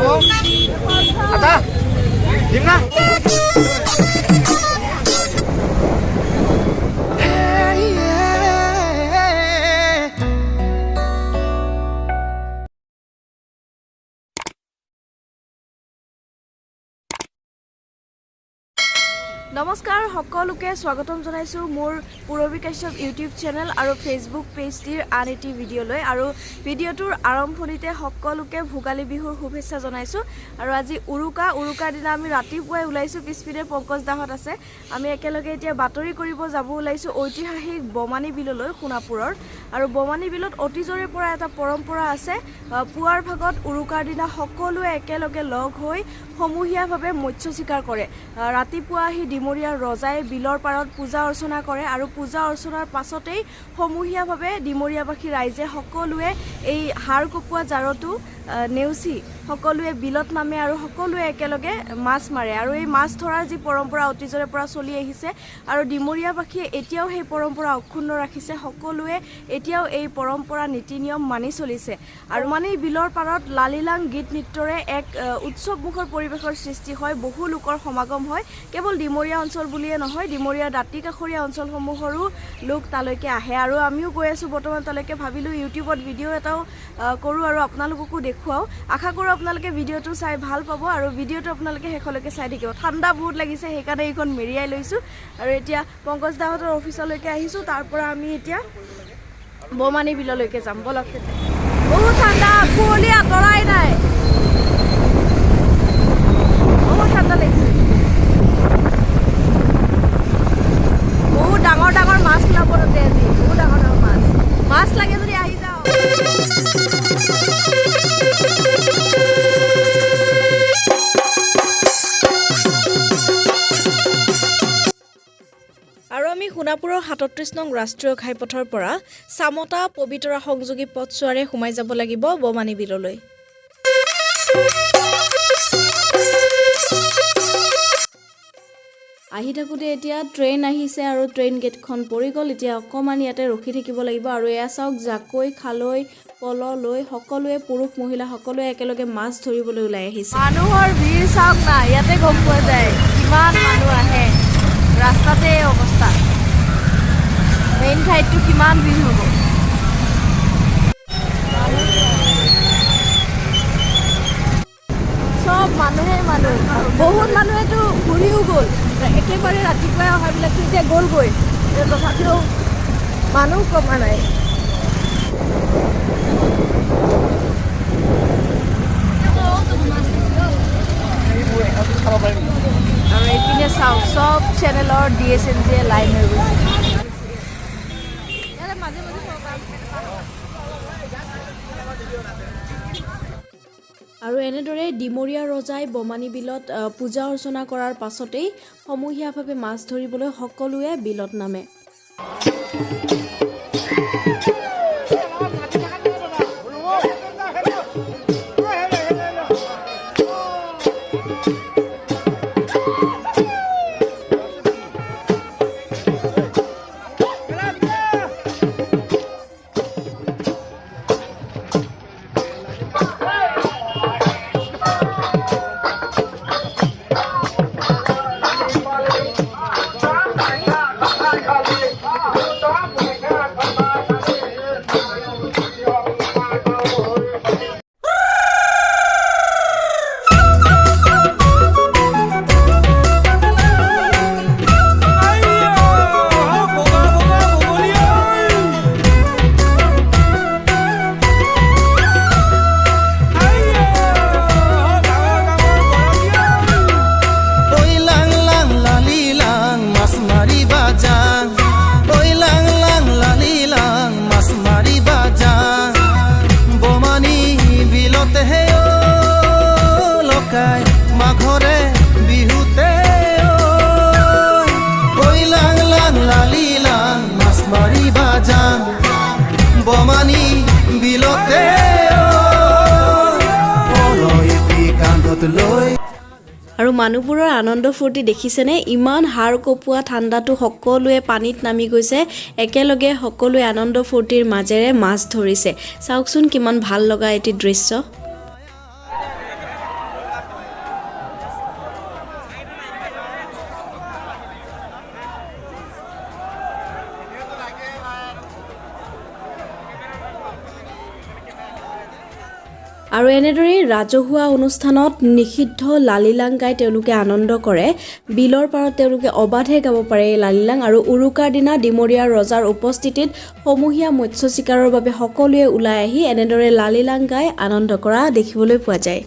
Ada. Dimna. নমস্কাৰ সকলোকে স্বাগতম জনাইছো মোৰ পurabi kashyap ইউটিউব চেনেল আৰু ফেসবুক পেজটিৰ আন এটি ভিডিঅ'লৈ আৰু ভিডিঅ'টোৰ আৰম্ভণিতে সকলোকে ভোগালী বিহুৰ শুভেচ্ছা জনাইছো আৰু আজি উৰুকাৰ দিনা আমি ৰাতিপুৱাই ওলাইছো পিছপিনে পংকজ দাহত আছে আমি একেলগে এতিয়া বাতৰি কৰিব যাব ওলাইছো ঐতিহাসিক বমানী বিললৈ সোণাপুৰৰ আৰু বমানী বিলত অতীজৰে পৰা এটা পৰম্পৰা আছে পুৱাৰ ভাগত উৰুকাৰ দিনা সকলোৱে একেলগে লগ হৈ সমূহীয়াভাৱে মৎস্য শিকাৰ কৰে ৰাতিপুৱা আহি ডিমৰীয়া ৰজাই বিলৰ পাৰত পূজা অৰ্চনা কৰে আৰু পূজা অৰ্চনাৰ পাছতেই সমূহীয়াভাৱে ডিমৰীয়াবাসী ৰাইজে সকলোৱে এই হাড় কপোৱা জাৰটো নেউচি সকলোৱে বিলত নামে আৰু সকলোৱে একেলগে মাছ মাৰে আৰু এই মাছ ধৰাৰ যি পৰম্পৰা অতীজৰে পৰা চলি আহিছে আৰু ডিমৰীয়াবাসীয়ে এতিয়াও সেই পৰম্পৰা অক্ষুণ্ণ ৰাখিছে সকলোৱে এতিয়াও এই পৰম্পৰা নীতি নিয়ম মানি চলিছে আৰু মানে বিলৰ পাৰত লালিলাং গীত নৃত্যৰে এক উৎসৱমুখৰ পৰিৱেশৰ সৃষ্টি হয় বহু লোকৰ সমাগম হয় কেৱল ডিমৰীয়া অঞ্চল বুলিয়ে নহয় ডিমৰীয়া দাঁতি কাষৰীয়া অঞ্চলসমূহৰো লোক তালৈকে আহে আৰু আমিও গৈ আছো বৰ্তমান তালৈকে ভাবিলো ইউটিউবত ভিডিঅ' এটাও কৰো আৰু আপোনালোককো দেখুৱাও আশা কৰো আপোনালোকে ভিডিঅ'টো চাই ভাল পাব আৰু ভিডিঅ'টো আপোনালোকে শেষলৈকে চাই থাকিব ঠাণ্ডা বহুত লাগিছে সেইকাৰণে এইখন মেৰিয়াই লৈছো আৰু এতিয়া পংকজ দাহতৰ অফিচলৈকে আহিছো তাৰ পৰা আমি এতিয়া বমানী বিললৈকে যাম বলক বহুত ঠাণ্ডা কুঁৱলী আঁতৰাই নাই বহুত ঠাণ্ডা লাগিছে বহুত ডাঙৰ ডাঙৰ মাছ ওলাব তাতে আজি বহুত ডাঙৰ ডাঙৰ মাছ লাগে যদি আহি যাও আৰু আমি সোণাপুৰৰ ৩৭ নং ৰাষ্ট্ৰীয় ঘাইপথৰ পৰা চামতা পবিতৰা সংযোগী পথছোৱাৰে সোমাই যাব লাগিব বমানী বিললৈ আহি থাকোঁতে এতিয়া ট্ৰেইন আহিছে আৰু ট্ৰেইন গেটখন পৰি গ'ল এতিয়া অকণমান ইয়াতে ৰখি থাকিব লাগিব আৰু এয়া চাওক জাকৈ খালৈ পল লৈ সকলোৱে পুৰুষ মহিলা সকলোৱে একেলগে মাছ ধৰিবলৈ ওলাই আহিছে মানুহৰ ভিৰ চাওক না ইয়াতে গম পোৱা যায় কিমান মানুহ আহে ৰাস্তাতে অৱস্থা মেইন ঠাইটো কিমান ভিৰ হ'ব সব মানুহে মানুহ বহুত মানুহেতো ঘূৰিও গ'ল একেবাৰে ৰাতিপুৱাই অহাবিলাকতো এতিয়া গ'লগৈ তথাপিও মানুহ কমা নাই আৰু এইপিনে চাওক চব চেনেলৰ DSNG লাইন হৈ গৈছে আৰু এনেদৰে ডিমৰীয়া ৰজাই বমানী বিলত পূজা অৰ্চনা কৰাৰ পাছতেই সমূহীয়াভাৱে মাছ ধৰিবলৈ সকলোৱে বিলত নামে বমানী বিলতে আৰু মানুহবোৰৰ আনন্দ ফূৰ্তি দেখিছেনে ইমান হাড় কপোৱা ঠাণ্ডাটো সকলোৱে পানীত নামি গৈছে একেলগে সকলোৱে আনন্দ ফূৰ্তিৰ মাজেৰে মাছ ধৰিছে চাওকচোন কিমান ভাল লগা এটি দৃশ্য আৰু এনেদৰে ৰাজহুৱা অনুষ্ঠানত নিষিদ্ধ লালিলাং গাই তেওঁলোকে আনন্দ কৰে। বিলৰ পাৰত তেওঁলোকে অবাধে গাব পাৰে এই লালিলাং। আৰু উৰুকাৰ দিনা ডিমৰীয়াৰ ৰজাৰ উপস্থিতিত সমূহীয়া মৎস্য চিকাৰৰ বাবে সকলোৱে ওলাই আহি এনেদৰে লালিলাং গাই আনন্দ কৰা দেখিবলৈ পোৱা যায়।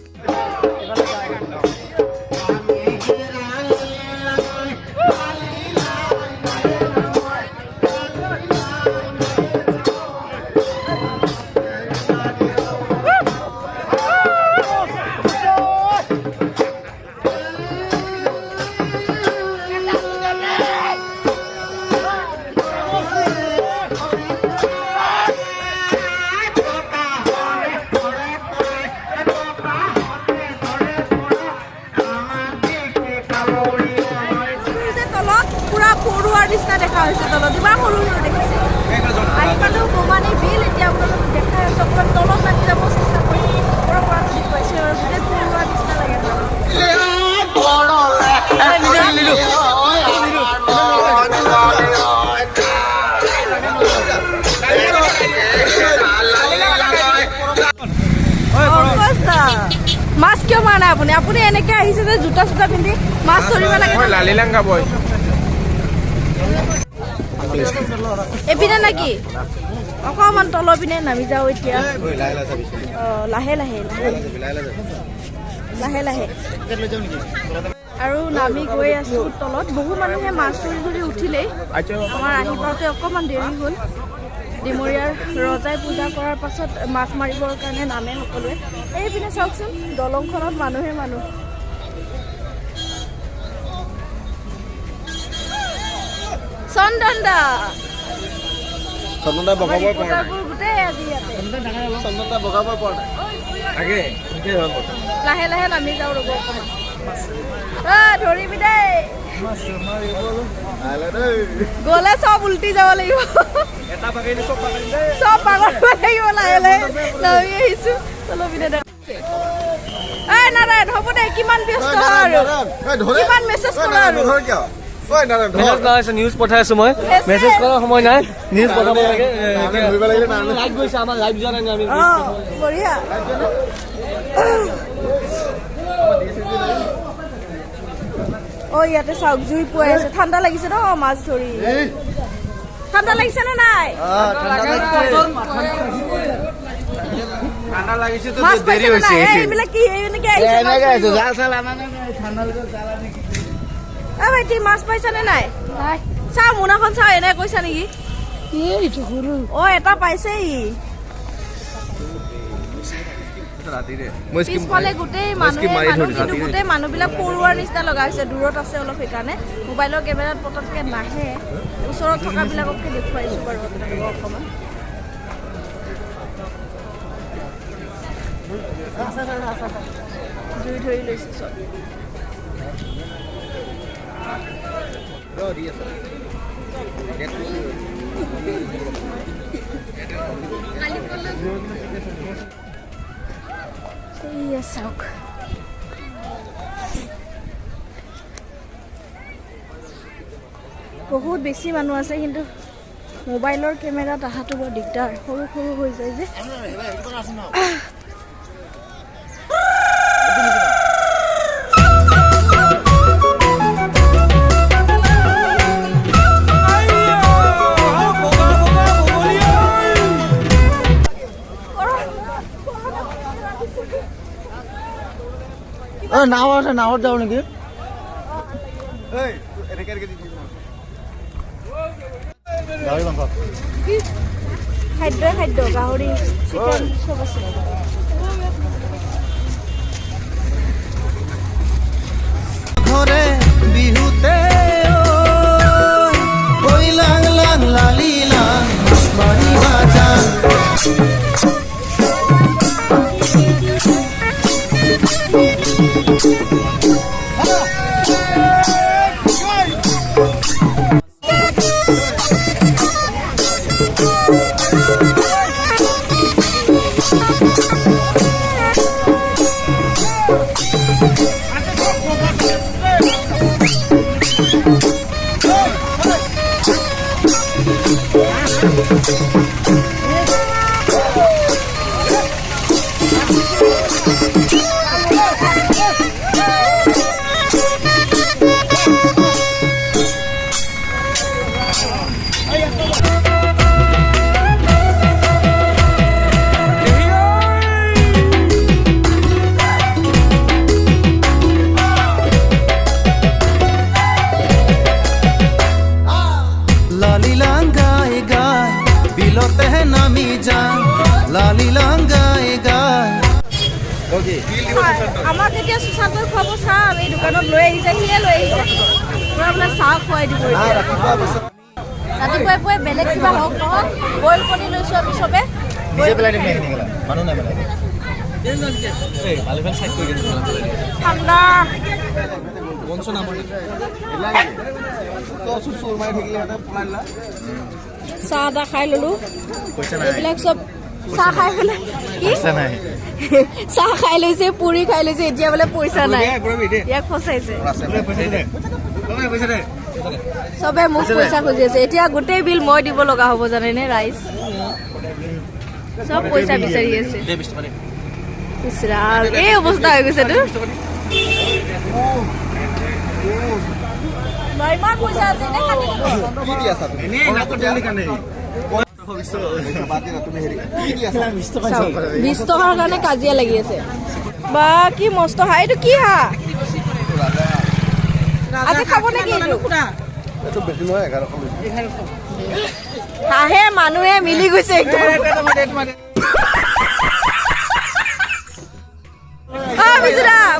নিচিনা দেখা হৈছে তলত ইমান সৰু সৰু দেখিছে। আজিকালি বোমানী বিল এতিয়া আপোনালোকে দেখা হৈছে অকণমান তলত নামি যাব চেষ্টা কৰি ওপৰৰ পৰা দেখুৱাইছে আৰু গোটেই পৰুৱা নিচিনা লাগে। মাছ কিয় মাৰা নাই আপুনি? আপুনি এনেকে আহিছে যে জোতা চোতা পিন্ধি মাছ ধৰিব লাগে। লালিলাং গাব এপিনে নাকি অকণমান তলৰ পিনে নামি যাওঁ এতিয়া। লাহে লাহে লাহে লাহে আৰু নামি গৈ আছো তলত। বহু মানুহে মাছ ধৰি ধৰি উঠিলেই। আমাৰ আহি পাওঁতে অকণমান দেৰি হ'ল। ডিমৰীয়াৰ ৰজাই পূজা কৰাৰ পাছত মাছ মাৰিবৰ কাৰণে নামে সকলোৱে। এইপিনে চাওকচোন দলংখনত মানুহে মানুহ। চন্দনদা লাহে লাহে নামি যাওঁ ৰ'ব অকণমান। ধৰিবি দেই, গ'লে চব উল্টি যাব লাগিব, চব পাগল লাগিব। লাহে লাহে নামি আহিছো। নাৰায়ণ হ'ব দে, কিমান ব্যস্ত আৰু কিমান মেছেজ কৰা আৰু। নিউজ পঠাই আছো মই, মেছেজ কৰাৰ সময় নাই, নিউজ পঠাব লাগে। লাইভ গৈছে আমাৰ, লাইভ যোৱা নাই আমি। বঢ়িয়া। ইয়াতে চাওক জুই পুৱাই আছে। ঠাণ্ডা লাগিছে ন মাছ ধৰি? ঠাণ্ডা লাগিছে নে নাই? মাছ পাইছে নে নাই? এইবিলাক কি এনেকে ভাইটি মাছ পাইছা নে নাই? চাও মোনাখন চাও, এনে কৈছা নেকি? এটা পাইছে ই। পিছফালে গোটেই গোটেই মানুহবিলাক পৰুৱাৰ নিচিনা লগা হৈছে। দূৰত আছে অলপ, সেইকাৰণে মোবাইলৰ কেমেৰাত পটককে নাহে। ওচৰত থকা বিলাককে দেখুৱাইছো বাৰু অকণমান। জুই ধৰি লৈছে চব। চাওক বহুত বেছি মানুহ আছে, কিন্তু মোবাইলৰ কেমেৰাত অহাটো বৰ দিগদাৰ। সৰু সৰু হৈ যায় যে। নাও আছে, নাৱত যাওঁ নেকি? খাদ্য গাহৰি, চিকেন চব আছে। ঘৰে বিহুতে ওই লাং লাং লালিলাং মাৰি বাজান আমাক এতিয়া সুশান্তৰ খুৱাব চাহ এই দোকানত লৈ আহিছে সিয়ে লৈ আহিছে পুৰা বোলে চাহ খুৱাই দিব ৰাতিপুৱাই পুৱাই বেলেগ কিবা হওক নহওক বইল কণী লৈছোঁ আমি চবে ঠাণ্ডা চাহ এটা খাই ললো এইবিলাক চব চাহ খাই পেলাই কি চাহ খাই লৈছে পুৰি খাই লৈছে এতিয়া বোলে পইচা নাই ইয়াক ফচাইছে চবে মোক পইচা খুজি আছে এতিয়া গোটেই বিল মই দিব লগা হ'ব জানেনে ৰাইজ চব পইচা বিচাৰি আছে এই অৱস্থা হৈ গৈছে তো ইমান পইচা আছে 20 টকাৰ কাৰণে কাজিয়া লাগি আছে বা কি মস্ত হাঁহ এইটো কি হাঁহ আজি খাব নেকি হাঁহে মানুহে মিলি গৈছে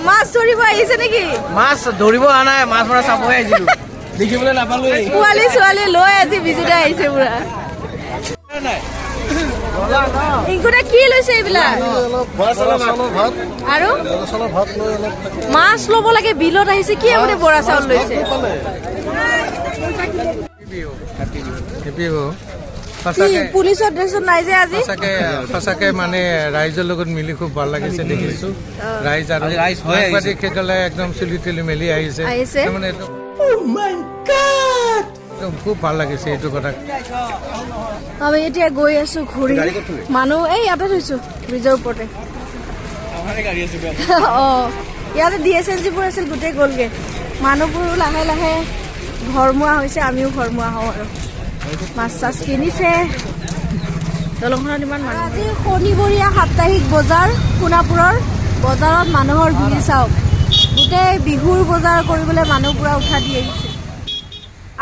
মাছ ধৰিব আহিছে নেকি মাছ ধৰিব অহা নাই মাছ মৰা চাবহে আহিছিলো দেখিবলৈ নাপালো পোৱালি ছোৱালী লৈ আজি বিজুদা আহিছে পুৰা ইংকুটা কি লৈছে এইবিলাক আৰু মাছ ল'ব লাগে বিলত আহিছে কি আপুনি বৰা চাউল লৈছে পুলিচৰ ড্ৰেছত নাই যে আজি সঁচাকে মানে ৰাইজৰ লগত মিলি খুব ভাল লাগিছে দেখিছো ৰাইজ আৰু সাংবাদিকসকলে একদম চুলি তুলি মেলি আহিছে মানে খুব ভাল লাগিছে এইটো কথা আমি এতিয়া গৈ আছো ঘূৰি মানুহ এই ইয়াতে থৈছো ব্ৰিজৰ ওপৰতে ইয়াতে DSNG-বোৰ আছিল গোটেই গ'লগে মানুহবোৰ লাহে লাহে ঘৰমুৱা হৈছে আমিও ঘৰমুৱা হওঁ আৰু মাছ চাছ কিনিছে দলংখনত ইমান মানুহ আজি শনিবৰীয়া সাপ্তাহিক বজাৰ সোণাপুৰৰ বজাৰত মানুহৰ ভিৰ চাওক গোটেই বিহুৰ বজাৰ কৰিবলৈ মানুহ পুৰা উঠা দি আহিছে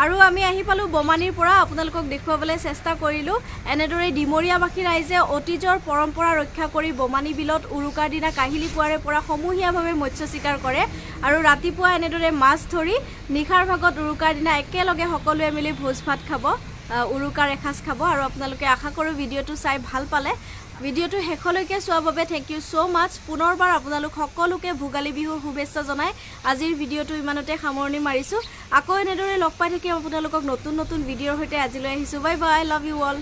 আৰু আমি আহি পালো বমানীৰ পৰা আপোনালোকক দেখুৱাবলৈ চেষ্টা কৰিলো এনেদৰে ডিমৰীয়াবাসী ৰাইজে অতীজৰ পৰম্পৰা ৰক্ষা কৰি বমানী বিলত উৰুকাৰ দিনা কাহিলি পুৱাৰে পৰা সমূহীয়াভাৱে মৎস্য শিকাৰ কৰে আৰু ৰাতিপুৱা এনেদৰে মাছ ধৰি নিশাৰ ভাগত উৰুকাৰ দিনা একেলগে সকলোৱে মিলি ভোজ ভাত খাব উৰুকাৰ এসাঁজ খাব আৰু আপোনালোকে আশা কৰোঁ ভিডিঅ'টো চাই ভাল পালে ভিডিঅ'টো শেষলৈকে চোৱাৰ বাবে থেংক ইউ ছ' মাছ পুনৰবাৰ আপোনালোক সকলোকে ভোগালী বিহুৰ শুভেচ্ছা জনাই আজিৰ ভিডিঅ'টো ইমানতে সামৰণি মাৰিছোঁ আকৌ এনেদৰে লগ পাই থাকিম আপোনালোকক নতুন নতুন ভিডিঅ'ৰ সৈতে আজিলৈ আহিছোঁ bye bye love you all